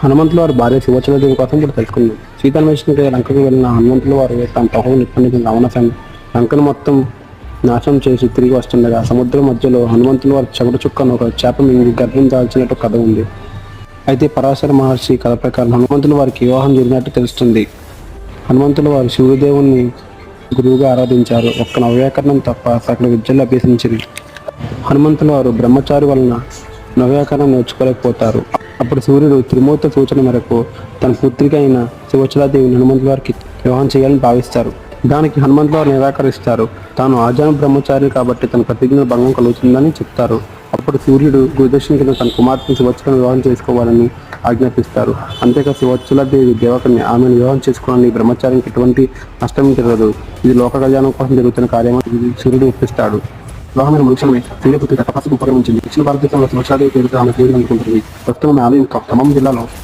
హనుమంతుల వారి భార్య శివచలదేవి కోసం ఇప్పుడు తెలుసుకుందాం. సీతాన్వేషణకి లంకకు వెళ్ళిన హనుమంతుల వారు తమ తహువు నిప్పందించిన రావణ లంకను మొత్తం నాశనం చేసి తిరిగి వస్తుండగా సముద్రం మధ్యలో హనుమంతుల వారి చెమట చుక్కను ఒక చేప మింగి గర్భం దాల్చినట్టు కథ ఉంది. అయితే పరాశర మహర్షి కథ ప్రకారం హనుమంతుల వారికి వివాహం జరిగినట్టు తెలుస్తుంది. హనుమంతుల వారు సూర్యదేవుని గురువుగా ఆరాధించారు. ఒక్క నవ్యాకరణం తప్ప సకల విద్యలు అభ్యసించింది. హనుమంతుల వారు బ్రహ్మచారి వలన నవ్యాకరణం నేర్చుకోలేకపోతారు. అప్పుడు సూర్యుడు త్రిమూర్తి సూచన మేరకు తన పుత్రిక అయిన శివచలాదేవిని హనుమంతుల వారికి వివాహం చేయాలని భావిస్తారు. దానికి హనుమంతుల వారు నిరాకరిస్తారు. తాను ఆజాను బ్రహ్మచారి కాబట్టి తన ప్రతిజ్ఞ భంగం కలుగుతుందని చెప్తారు. అప్పుడు సూర్యుడు గురుదక్షిణ కింద తన కుమార్తెను శివచలను వివాహం చేసుకోవాలని ఆజ్ఞాపిస్తారు. అంతేకాదు శివచలాదేవి దేవకని ఆమెను వివాహం చేసుకోవాలని బ్రహ్మచారికి ఎటువంటి నష్టం జరగదు. ఇది లోక కళ్యాణం కోసం జరుగుతున్న కార్యమని సూర్యుడు ఒప్పిస్తాడు. వివాహమైన మనుషులమే సూర్యపుత్రిక తపస్సుకు ఉపక్రమించింది. దక్షిణ భారతదేశంలో శివచలాదేవి పేరుతో ఆమె పేరు అందుకుంటుంది. ప్రస్తుతం ఆమె ఖమ్మం జిల్లాలో